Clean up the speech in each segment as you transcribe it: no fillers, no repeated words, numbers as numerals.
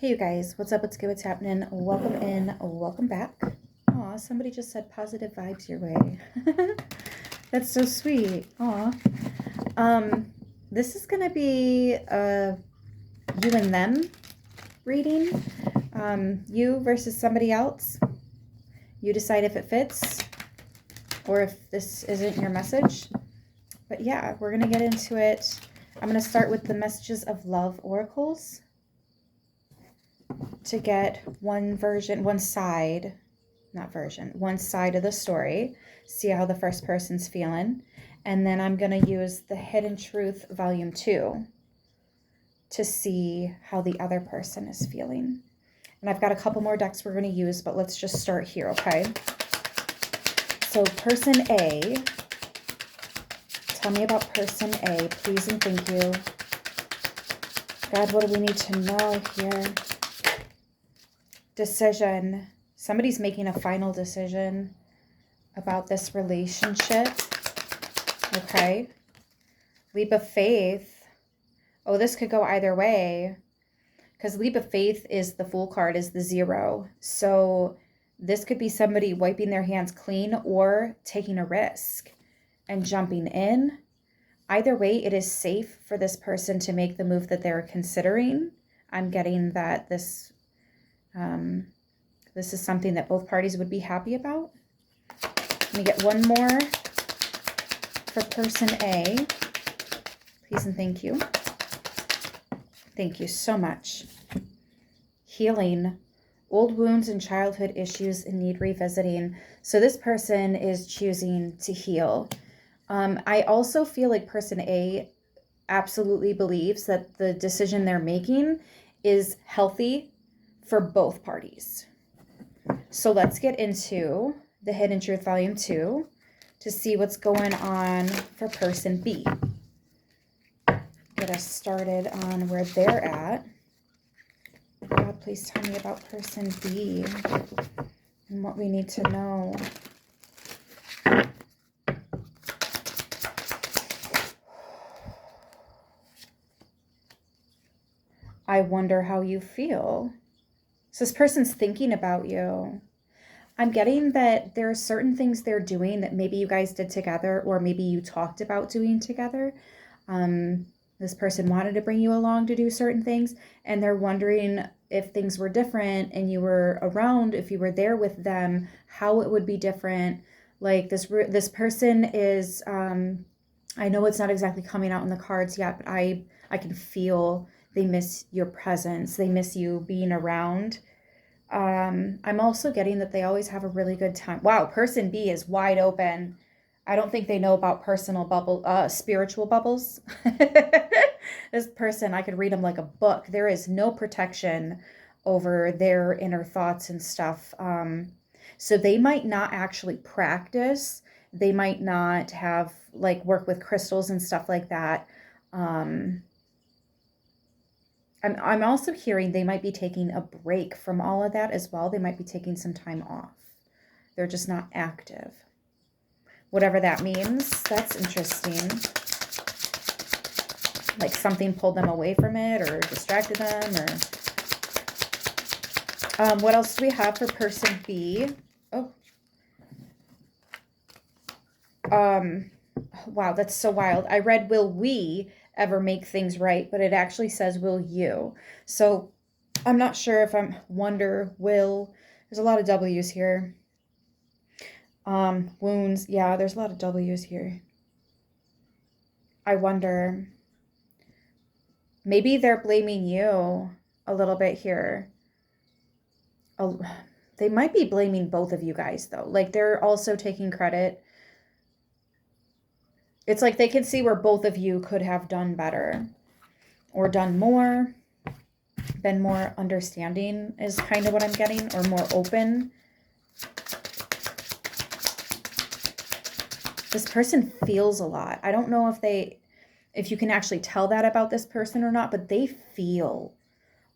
Hey you guys, what's up? What's good? What's happening? Welcome in, welcome back. Aw, somebody just said positive vibes your way. That's so sweet. Aw. This is gonna be a you and them reading. You versus somebody else. You decide if it fits or if this isn't your message. But yeah, we're gonna get into it. I'm gonna start with the messages of love oracles to get one side of the story, see how the first person's feeling, and then I'm going to use the Hidden Truth Volume 2 to see how the other person is feeling. And I've got a couple more decks we're going to use, but let's just start here, okay? So person A, tell me about person A, please and thank you. God, what do we need to know here? Decision. Somebody's making a final decision about this relationship. Okay. Leap of faith. Oh, this could go either way. Because leap of faith is the Fool card, is the 0. So this could be somebody wiping their hands clean or taking a risk and jumping in. Either way, it is safe for this person to make the move that they're considering. I'm getting that this is something that both parties would be happy about. Let me get one more for person A. Please and thank you. Thank you so much. Healing. Old wounds and childhood issues need revisiting. So this person is choosing to heal. I also feel like person A absolutely believes that the decision they're making is healthy for both parties. So let's get into the Hidden Truth Volume 2 to see what's going on for person B. Get us started on where they're at. God, please tell me about person B and what we need to know. I wonder how you feel. So this person's thinking about you. I'm getting that there are certain things they're doing that maybe you guys did together or maybe you talked about doing together. This person wanted to bring you along to do certain things, and they're wondering if things were different and you were around, if you were there with them, how it would be different. Like this person is, I know it's not exactly coming out in the cards yet, but I can feel they miss your presence. They miss you being around. I'm also getting that they always have a really good time. Wow, person B is wide open. I don't think they know about spiritual bubbles. This person, I could read them like a book. There is no protection over their inner thoughts and stuff. So they might not actually practice. They might not have work with crystals and stuff like that. I'm also hearing they might be taking a break from all of that as well. They might be taking some time off. They're just not active. Whatever that means, that's interesting. Like something pulled them away from it or distracted them. Or what else do we have for person B? Oh. Wow, that's so wild. I read, will we ever make things right, but it actually says, will you? So I'm not sure if I'm will. There's a lot of W's here. Wounds. Yeah, there's a lot of W's here. I wonder, maybe they're blaming you a little bit here. They might be blaming both of you guys though. Like they're also taking credit. It's like they can see where both of you could have done better or done more, been more understanding is kind of what I'm getting, or more open. This person feels a lot. I don't know if you can actually tell that about this person or not, but they feel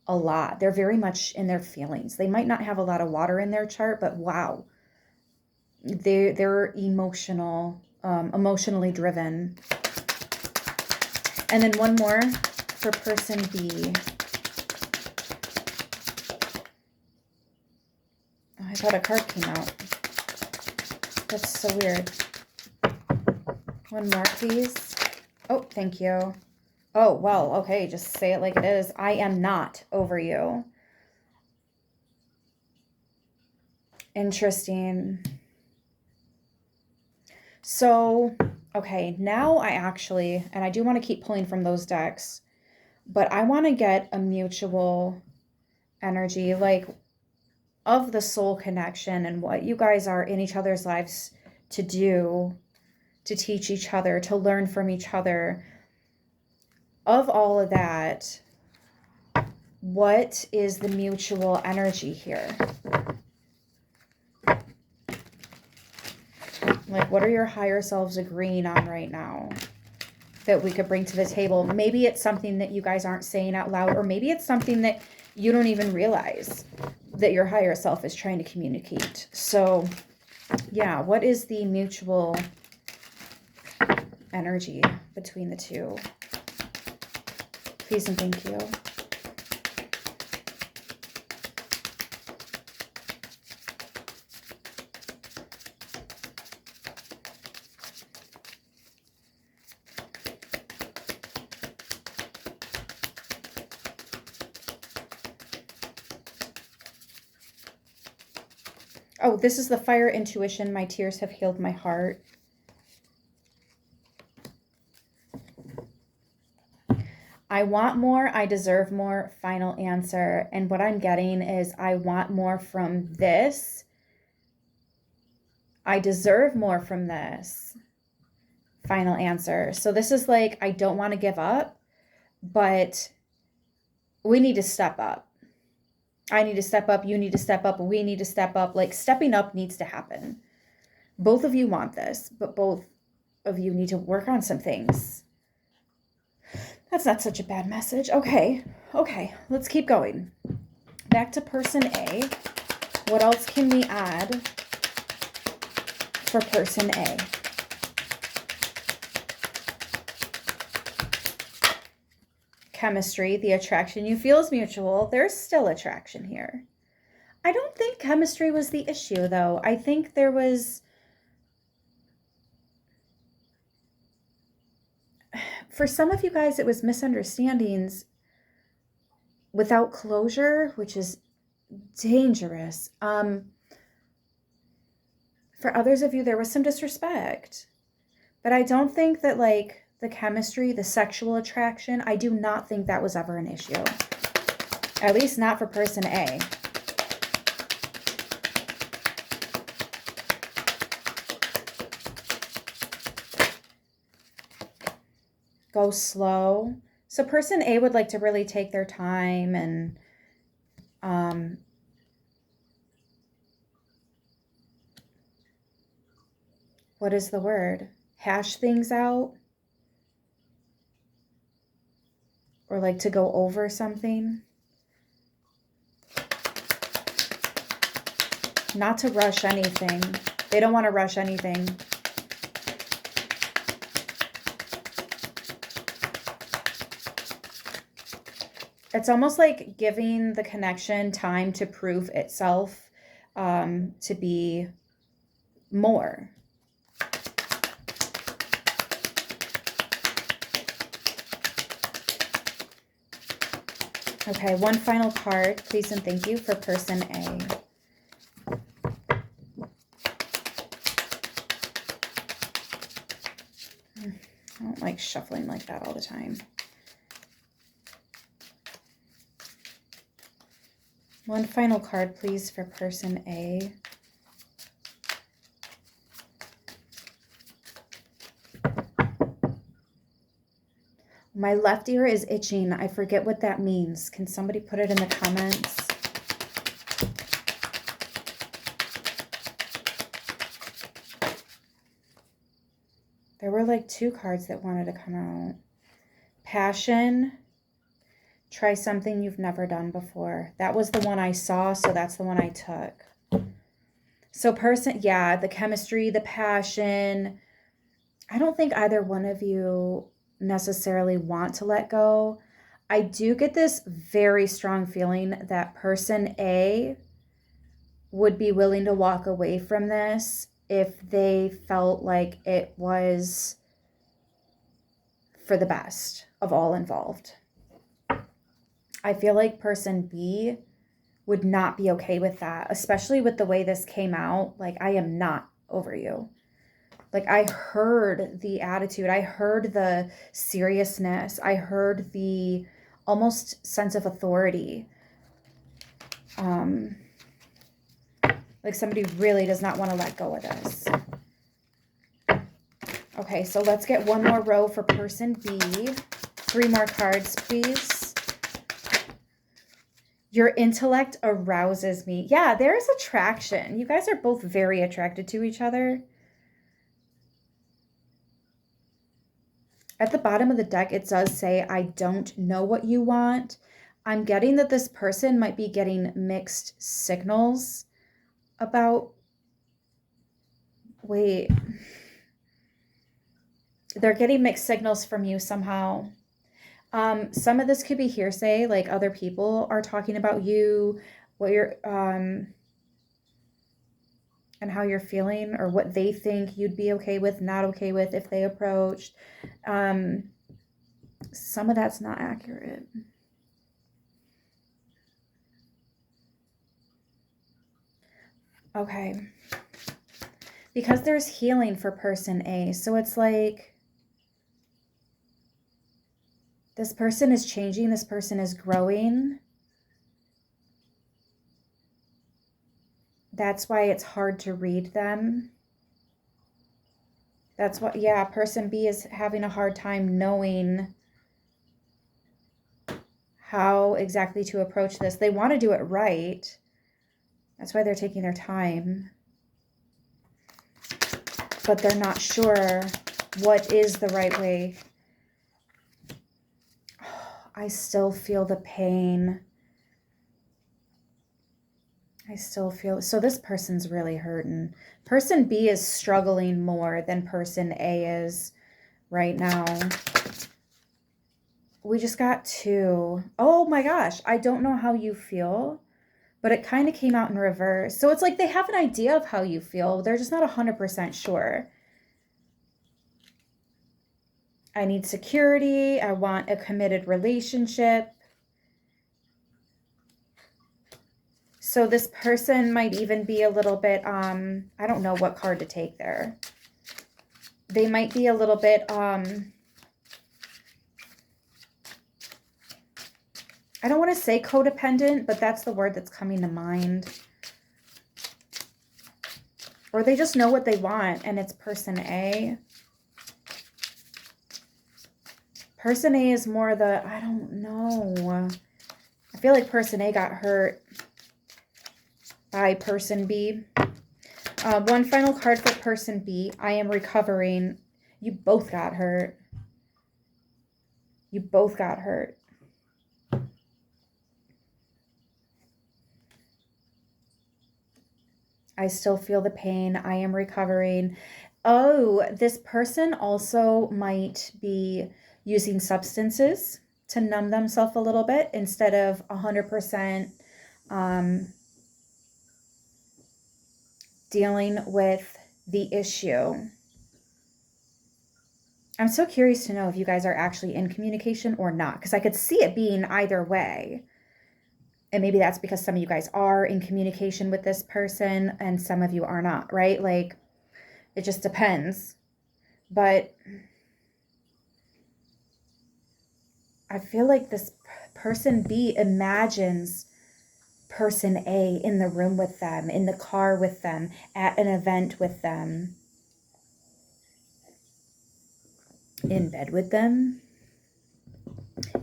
a lot. They're very much in their feelings. They might not have a lot of water in their chart, but wow, they're emotional. Emotionally driven. And then one more for person B. thought a card came out. That's so weird. One more, please. Oh, thank you. Oh, well, okay, just say it like it is. I am not over you. Interesting. So, okay, now I actually, and I do want to keep pulling from those decks, but I want to get a mutual energy, like, of the soul connection and what you guys are in each other's lives to do, to teach each other, to learn from each other. Of all of that, what is the mutual energy here? Like, what are your higher selves agreeing on right now that we could bring to the table? Maybe it's something that you guys aren't saying out loud, or maybe it's something that you don't even realize that your higher self is trying to communicate. So, yeah, what is the mutual energy between the two? Please and thank you. Oh, this is the fire intuition. My tears have healed my heart. I want more. I deserve more. Final answer. And what I'm getting is I want more from this. I deserve more from this. Final answer. So this is like, I don't want to give up, but we need to step up. I need to step up. You need to step up. We need to step up. Like, stepping up needs to happen. Both of you want this, but both of you need to work on some things. That's not such a bad message. Okay, let's keep going. Back to person A. What else can we add for person A? Chemistry, the attraction you feel is mutual. There's still attraction here. I don't think chemistry was the issue, though. I think there was... For some of you guys, it was misunderstandings without closure, which is dangerous. For others of you, there was some disrespect. But I don't think that, like, the chemistry, the sexual attraction, I do not think that was ever an issue. At least not for person A. Go slow. So person A would like to really take their time and what is the word? Hash things out. Or like to go over something. Not to rush anything. They don't want to rush anything. It's almost like giving the connection time to prove itself to be more. Okay, one final card, please and thank you, for person A. I don't like shuffling like that all the time. One final card, please, for person A. My left ear is itching. I forget what that means. Can somebody put it in the comments? There were like two cards that wanted to come out. Passion. Try something you've never done before. That was the one I saw, so that's the one I took. So person, yeah, the chemistry, the passion. I don't think either one of you necessarily want to let go. I do get this very strong feeling that person A would be willing to walk away from this if they felt like it was for the best of all involved. I feel like person B would not be okay with that, especially with the way this came out. Like, I am not over you. Like, I heard the attitude. I heard the seriousness. I heard the almost sense of authority. Like somebody really does not want to let go of this. Okay, so let's get one more row for person B. 3 more cards, please. Your intellect arouses me. Yeah, there is attraction. You guys are both very attracted to each other. At the bottom of the deck, it does say, I don't know what you want. I'm getting that this person might be getting mixed signals about... Wait. They're getting mixed signals from you somehow. Some of this could be hearsay, like other people are talking about you, what you're, and how you're feeling, or what they think you'd be okay with, not okay with if they approached. Some of that's not accurate. Okay. Because there's healing for person A. So it's like, this person is changing. This person is growing. That's why it's hard to read them. That's what, yeah, person B is having a hard time knowing how exactly to approach this. They want to do it right. That's why they're taking their time. But they're not sure what is the right way. I still feel the pain. I still feel... So this person's really hurting. Person B is struggling more than person A is right now. We just got 2. Oh my gosh. I don't know how you feel, but it kind of came out in reverse. So it's like they have an idea of how you feel. They're just not 100% sure. I need security. I want a committed relationship. So this person might even be a little bit, I don't know what card to take there. They might be a little bit, I don't want to say codependent, but that's the word that's coming to mind. Or they just know what they want, and it's person A. Person A is more the, I don't know. I feel like person A got hurt by person B. One final card for person B. I am recovering. You both got hurt. You both got hurt. I still feel the pain. I am recovering. Oh, this person also might be using substances to numb themselves a little bit instead of 100% dealing with the issue. I'm so curious to know if you guys are actually in communication or not, because I could see it being either way. And maybe that's because some of you guys are in communication with this person and some of you are not, right? Like, it just depends. But I feel like this person B imagines person A in the room with them, in the car with them, at an event with them, in bed with them,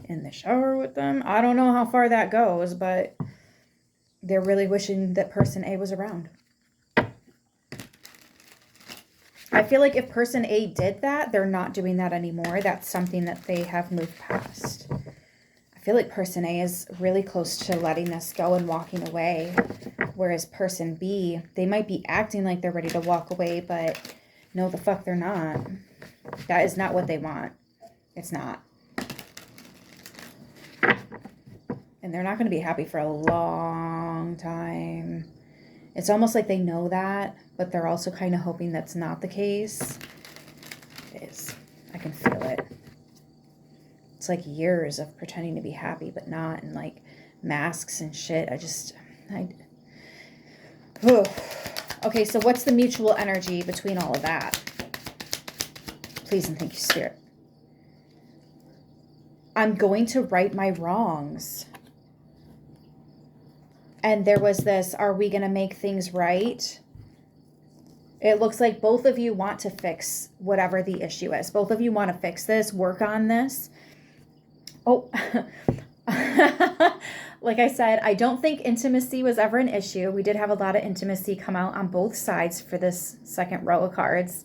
in the shower with them. I don't know how far that goes, but they're really wishing that person A was around. I feel like if person A did that, they're not doing that anymore. That's something that they have moved past. I feel like person A is really close to letting this go and walking away. Whereas person B, they might be acting like they're ready to walk away, but no, the fuck they're not. That is not what they want. It's not. And they're not going to be happy for a long time. It's almost like they know that, but they're also kind of hoping that's not the case. It is. I can feel it. It's like years of pretending to be happy, but not, and like masks and shit. Okay, so what's the mutual energy between all of that? Please and thank you, Spirit. I'm going to right my wrongs. And there was this, are we going to make things right? It looks like both of you want to fix whatever the issue is. Both of you want to fix this, work on this. Oh, like I said, I don't think intimacy was ever an issue. We did have a lot of intimacy come out on both sides for this second row of cards.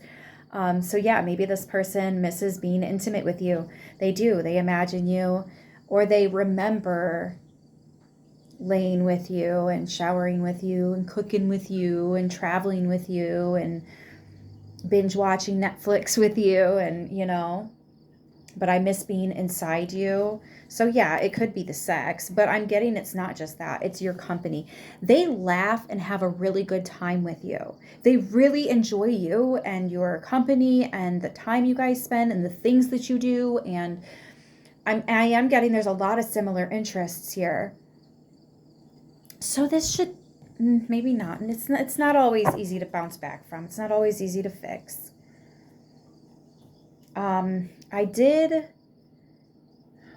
So yeah, maybe this person misses being intimate with you. They do. They imagine you, or they remember laying with you and showering with you and cooking with you and traveling with you and binge watching Netflix with you, and but I miss being inside you. So yeah, it could be the sex, but I'm getting it's not just that. It's your company. They laugh and have a really good time with you. They really enjoy you and your company and the time you guys spend and the things that you do. And I am getting there's a lot of similar interests here. So this should, maybe not. And it's not always easy to bounce back from. It's not always easy to fix. I did,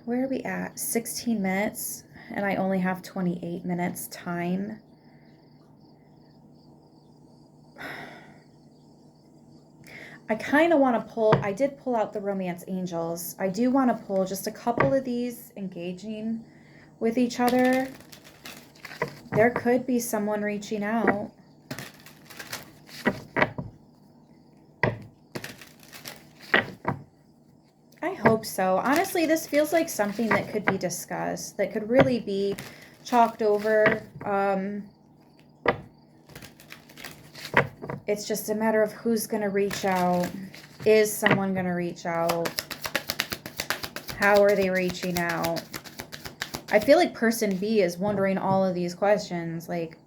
where are we at? 16 minutes, and I only have 28 minutes time. I kind of want to pull, I did pull out the romance angels. I do want to pull just a couple of these engaging with each other. There could be someone reaching out. I hope so. Honestly, this feels like something that could be discussed, that could really be chalked over. It's just a matter of who's going to reach out. Is someone going to reach out? How are they reaching out? I feel like person B is wondering all of these questions. Like,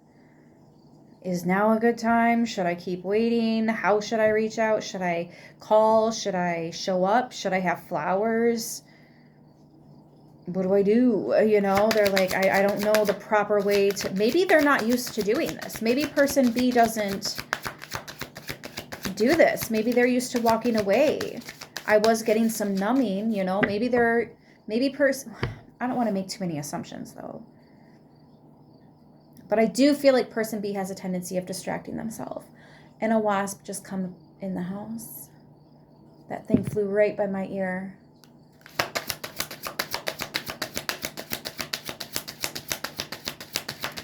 is now a good time? Should I keep waiting? How should I reach out? Should I call? Should I show up? Should I have flowers? What do I do? They're like, I don't know the proper way to, maybe they're not used to doing this. Maybe person B doesn't do this. Maybe they're used to walking away. I was getting some numbing, maybe person, I don't want to make too many assumptions though. But I do feel like person B has a tendency of distracting themselves. And a wasp just come in the house. That thing flew right by my ear.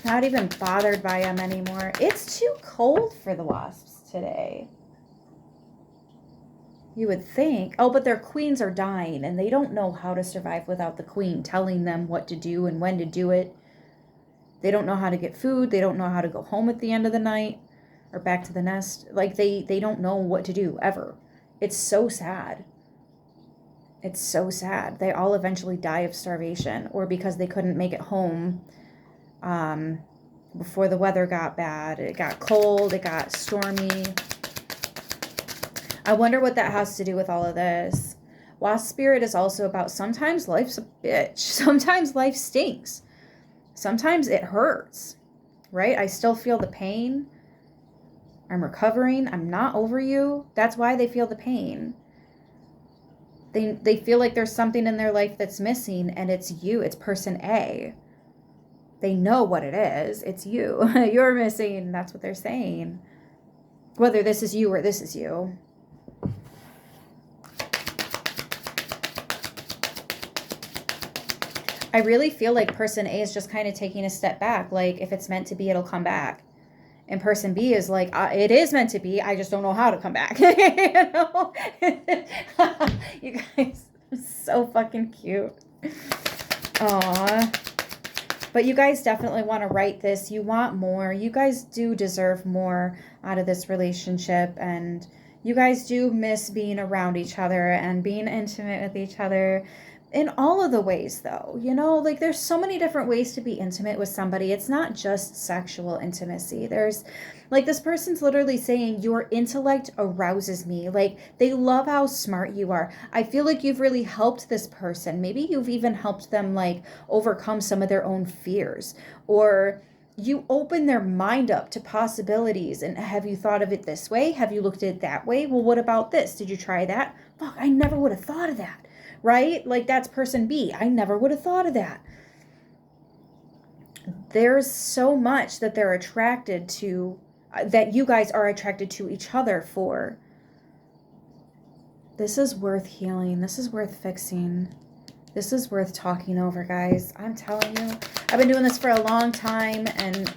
Not even bothered by them anymore. It's too cold for the wasps today. You would think. Oh, but their queens are dying and they don't know how to survive without the queen telling them what to do and when to do it. They don't know how to get food. They don't know how to go home at the end of the night or back to the nest. Like they don't know what to do ever. It's so sad. It's so sad. They all eventually die of starvation or because they couldn't make it home before the weather got bad. It got cold. It got stormy. I wonder what that has to do with all of this. Wasp spirit is also about sometimes life's a bitch. Sometimes life stinks. Sometimes it hurts, right? I still feel the pain. I'm recovering. I'm not over you. That's why they feel the pain. They feel like there's something in their life that's missing, and it's you. It's person A. They know what it is. It's you. You're missing. That's what they're saying. Whether this is you or this is you. I really feel like person A is just kind of taking a step back. Like, if it's meant to be, it'll come back. And person B is like, it is meant to be. I just don't know how to come back. You guys are so fucking cute. Aww. But you guys definitely want to write this. You want more. You guys do deserve more out of this relationship. And you guys do miss being around each other and being intimate with each other. in all of the ways though, you know, like there's so many different ways to be intimate with somebody. It's not just sexual intimacy. There's like, this person's literally saying your intellect arouses me. Like, they love how smart you are. I feel like you've really helped this person. Maybe you've even helped them like overcome some of their own fears, or you open their mind up to possibilities. And have you thought of it this way? Have you looked at it that way? Well, what about this? Did you try that? Fuck, I never would have thought of that. Right? Like, that's person B. I never would have thought of that. There's so much that they're attracted to, that you guys are attracted to each other for. This is worth healing. This is worth fixing. This is worth talking over, guys. I'm telling you. I've been doing this for a long time, and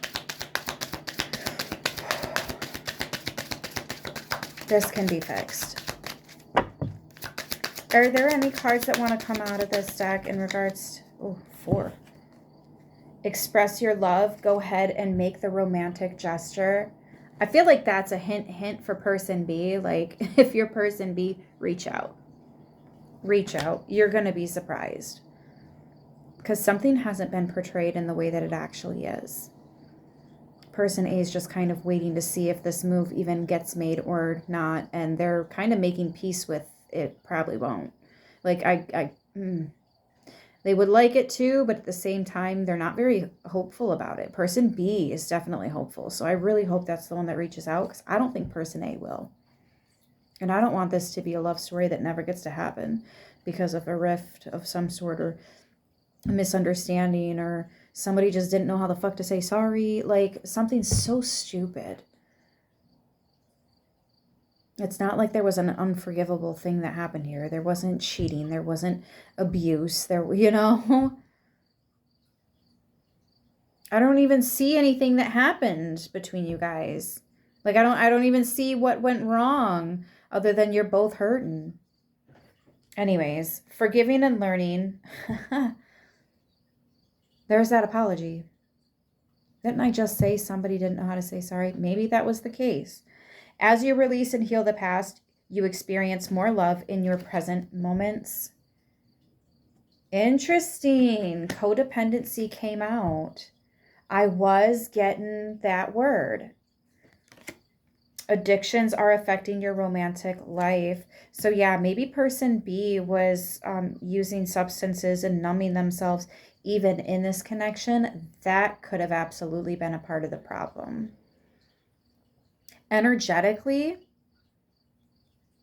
this can be fixed. Are there any cards that want to come out of this deck in regards to, oh, 4. Express your love. Go ahead and make the romantic gesture. I feel like that's a hint for person B. Like, if you're person B, reach out. Reach out. You're going to be surprised. Because something hasn't been portrayed in the way that it actually is. Person A is just kind of waiting to see if this move even gets made or not. And they're kind of making peace with it. Probably won't. Like, they would like it to, but at the same time, they're not very hopeful about it. Person B is definitely hopeful. So I really hope that's the one that reaches out, because I don't think person A will. And I don't want this to be a love story that never gets to happen because of a rift of some sort, or a misunderstanding, or somebody just didn't know how the fuck to say sorry. Like, something so stupid. It's not like there was an unforgivable thing that happened here. There wasn't cheating. There wasn't abuse. There, you know, I don't even see anything that happened between you guys. Like, I don't even see what went wrong other than you're both hurting. Anyways, forgiving and learning. There's that apology. Didn't I just say somebody didn't know how to say sorry? Maybe that was the case. As you release and heal the past, you experience more love in your present moments. Interesting. Codependency came out. I was getting that word. Addictions are affecting your romantic life. So yeah, maybe person B was using substances and numbing themselves even in this connection. That could have absolutely been a part of the problem. Energetically,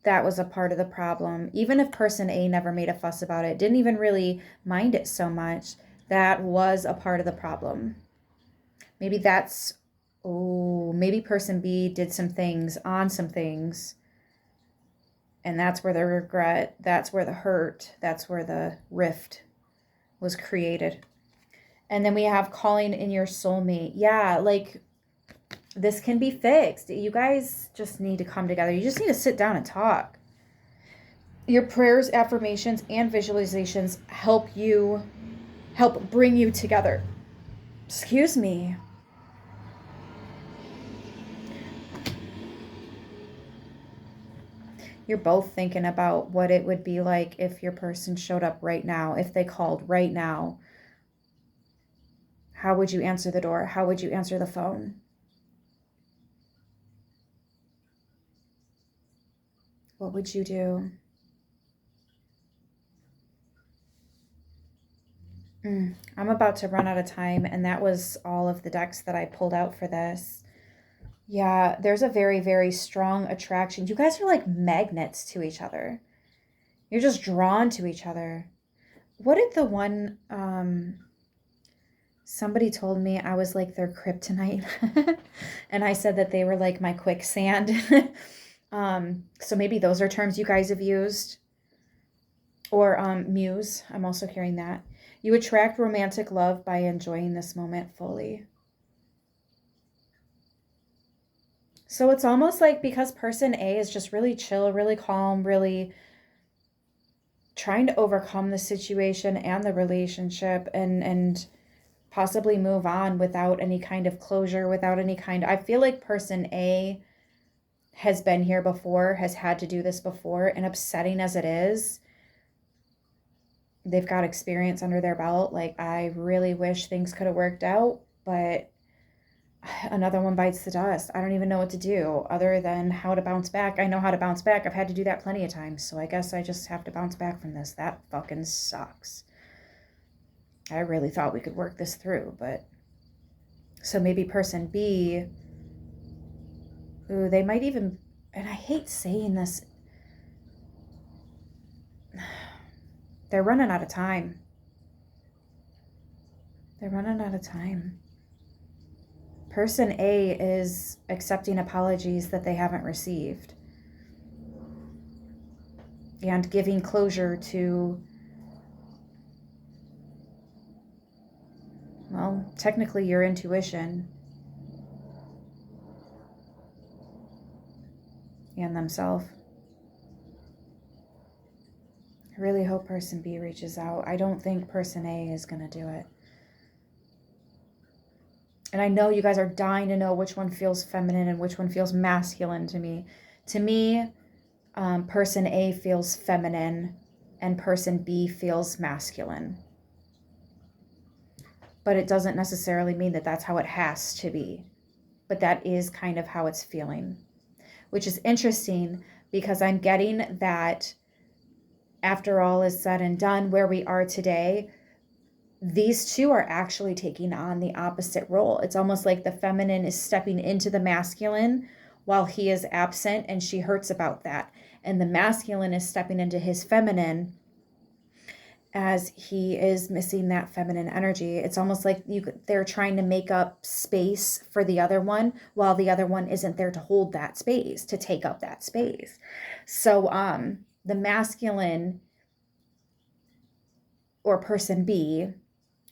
that was a part of the problem. Even if person A never made a fuss about it, didn't even really mind it so much, that was a part of the problem. Maybe that's, maybe person B did some things on some things, and that's where the regret, that's where the hurt, that's where the rift was created. And then we have calling in your soulmate. Yeah, like, this can be fixed. You guys just need to come together. You just need to sit down and talk. Your prayers, affirmations, and visualizations help bring you together. Excuse me. You're both thinking about what it would be like if your person showed up right now, if they called right now. How would you answer the door? How would you answer the phone? What would you do? I'm about to run out of time, and that was all of the decks that I pulled out for this. Yeah, there's a very, very strong attraction. You guys are like magnets to each other. You're just drawn to each other. What did the one, somebody told me I was like their kryptonite. And I said that they were like my quicksand. So maybe those are terms you guys have used. Or muse. I'm also hearing that. You attract romantic love by enjoying this moment fully. So it's almost like, because person A is just really chill, really calm, really trying to overcome the situation and the relationship, and possibly move on without any kind of closure, without any kind. I feel like person A has been here before, has had to do this before, and upsetting as it is, they've got experience under their belt. Like, I really wish things could have worked out, but another one bites the dust. I don't even know what to do other than how to bounce back. I know how to bounce back. I've had to do that plenty of times. So I guess I just have to bounce back from this. That fucking sucks. I really thought we could work this through, but so maybe person B, ooh, they might even, and I hate saying this, they're running out of time. They're running out of time. Person A is accepting apologies that they haven't received and giving closure to, well, technically your intuition and themselves. I really hope person B reaches out. I don't think person A is going to do it. And I know you guys are dying to know which one feels feminine and which one feels masculine to me. To me, person A feels feminine and person B feels masculine. But it doesn't necessarily mean that that's how it has to be. But that is kind of how it's feeling, which is interesting because I'm getting that after all is said and done, where we are today, these two are actually taking on the opposite role. It's almost like the feminine is stepping into the masculine while he is absent, and she hurts about that. And the masculine is stepping into his feminine as he is missing that feminine energy. It's almost like they're trying to make up space for the other one while the other one isn't there to hold that space, to take up that space. So the masculine, or person B,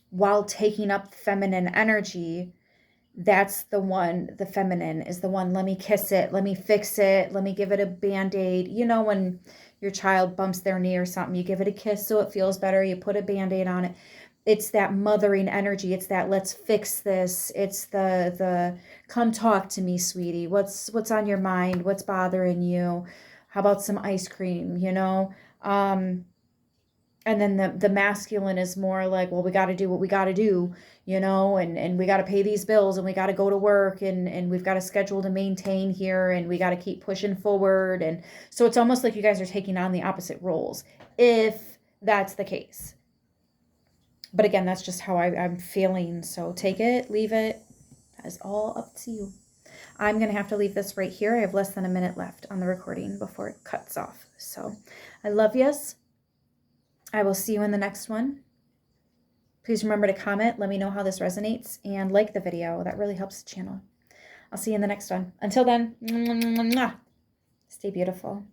while taking up feminine energy, that's the one, the feminine is the one, let me kiss it, let me fix it, let me give it a band-aid. You know, when your child bumps their knee or something, you give it a kiss so it feels better, you put a band-aid on it. It's that mothering energy. It's that let's fix this. It's the come talk to me, sweetie. What's on your mind? What's bothering you? How about some ice cream, you know? And then the masculine is more like, well, we got to do what we got to do, you know, and we got to pay these bills and we got to go to work and we've got a schedule to maintain here and we got to keep pushing forward. And so it's almost like you guys are taking on the opposite roles, if that's the case. But again, that's just how I'm feeling. So take it, leave it. That is all up to you. I'm going to have to leave this right here. I have less than a minute left on the recording before it cuts off. So I love yous. I will see you in the next one. Please remember to comment, let me know how this resonates, and like the video. That really helps the channel. I'll see you in the next one. Until then, stay beautiful.